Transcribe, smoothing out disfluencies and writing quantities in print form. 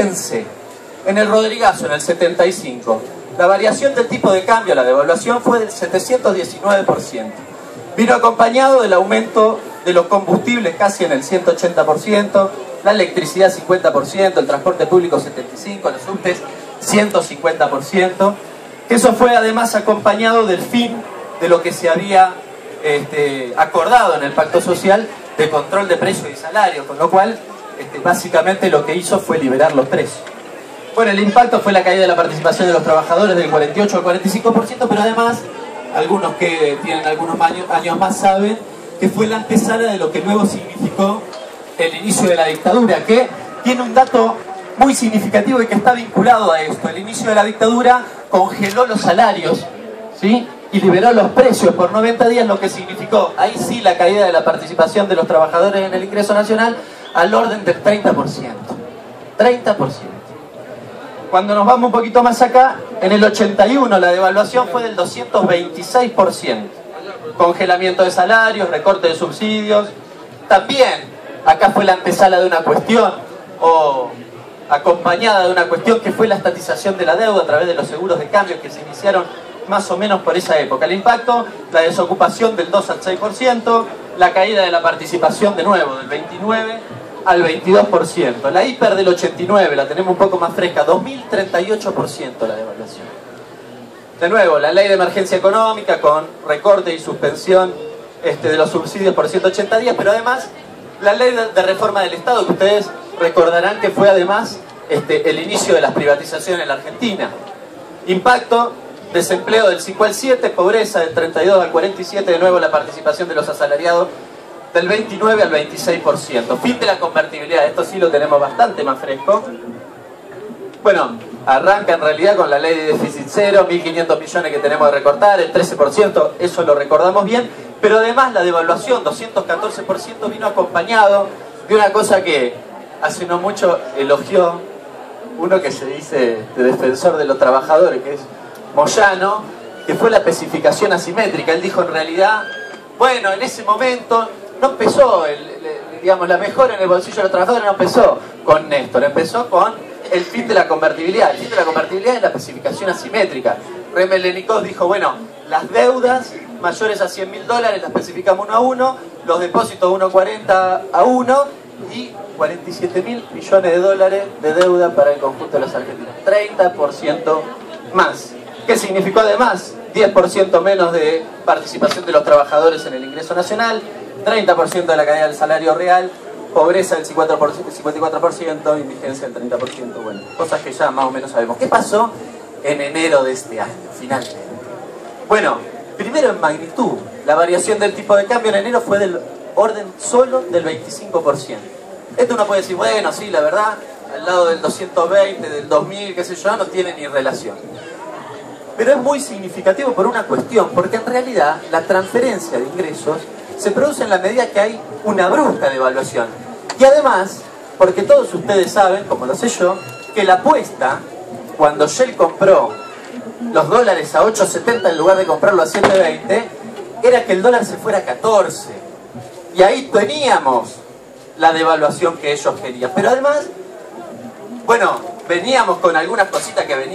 Fíjense, en el Rodrigazo, en el 75, la variación del tipo de cambio, la devaluación, fue del 719%. Vino acompañado del aumento de los combustibles casi en el 180%, la electricidad 50%, el transporte público 75%, los subtes 150%. Eso fue además acompañado del fin de lo que se había acordado en el Pacto Social de control de precios y salarios, con lo cual básicamente lo que hizo fue liberar los precios. Bueno, el impacto fue la caída de la participación de los trabajadores del 48 al 45%, pero además, algunos que tienen algunos años más saben que fue la antesala de lo que luego significó el inicio de la dictadura, que tiene un dato muy significativo y que está vinculado a esto. El inicio de la dictadura congeló los salarios, ¿sí?, y liberó los precios por 90 días, lo que significó, ahí sí, la caída de la participación de los trabajadores en el ingreso nacional al orden del 30%. 30%. Cuando nos vamos un poquito más acá, en el 81 la devaluación fue del 226%. Congelamiento de salarios, recorte de subsidios. También, acá fue la antesala de una cuestión, o acompañada de una cuestión, que fue la estatización de la deuda a través de los seguros de cambio que se iniciaron más o menos por esa época. El impacto, la desocupación del 2 al 6%, la caída de la participación de nuevo del 29 al 22%. La hiper del 89, la tenemos un poco más fresca, 2038% la devaluación. De nuevo, la ley de emergencia económica con recorte y suspensión de los subsidios por 180 días, pero además la ley de reforma del Estado, que ustedes recordarán que fue además el inicio de las privatizaciones en la Argentina. Impacto: desempleo del 5 al 7, pobreza del 32 al 47, de nuevo la participación de los asalariados del 29 al 26%. Fin de la convertibilidad, esto sí lo tenemos bastante más fresco. Bueno, arranca en realidad con la ley de déficit cero, 1.500 millones que tenemos de recortar, el 13%, eso lo recordamos bien, pero además la devaluación, 214%, vino acompañado de una cosa que hace no mucho elogió uno que se dice de defensor de los trabajadores, que es Moyano, que fue la especificación asimétrica. Él dijo, en realidad, bueno, en ese momento no empezó, digamos, la mejora en el bolsillo de los trabajadores no empezó con Néstor, empezó con el fin de la convertibilidad. El fin de la convertibilidad es la especificación asimétrica. Remelenikov dijo, bueno, las deudas mayores a $100.000 las especificamos 1 a 1, los depósitos 1,40 a 1 y 47.000 millones de dólares de deuda para el conjunto de los argentinos. 30% más. ¿Qué significó además? 10% menos de participación de los trabajadores en el ingreso nacional, 30% de la caída del salario real, pobreza del 54%, indigencia del 30%, bueno, cosas que ya más o menos sabemos. ¿Qué pasó en enero de este año, finalmente? Bueno, primero en magnitud, la variación del tipo de cambio en enero fue del orden solo del 25%. Esto uno puede decir, bueno, sí, la verdad, al lado del 220, del 2000, qué sé yo, no tiene ni relación. Pero es muy significativo por una cuestión, porque en realidad la transferencia de ingresos se produce en la medida que hay una brusca devaluación. Y además, porque todos ustedes saben, como lo sé yo, que la apuesta, cuando Shell compró los dólares a 8.70 en lugar de comprarlo a 7.20, era que el dólar se fuera a 14. Y ahí teníamos la devaluación que ellos querían. Pero además, bueno, veníamos con algunas cositas que venían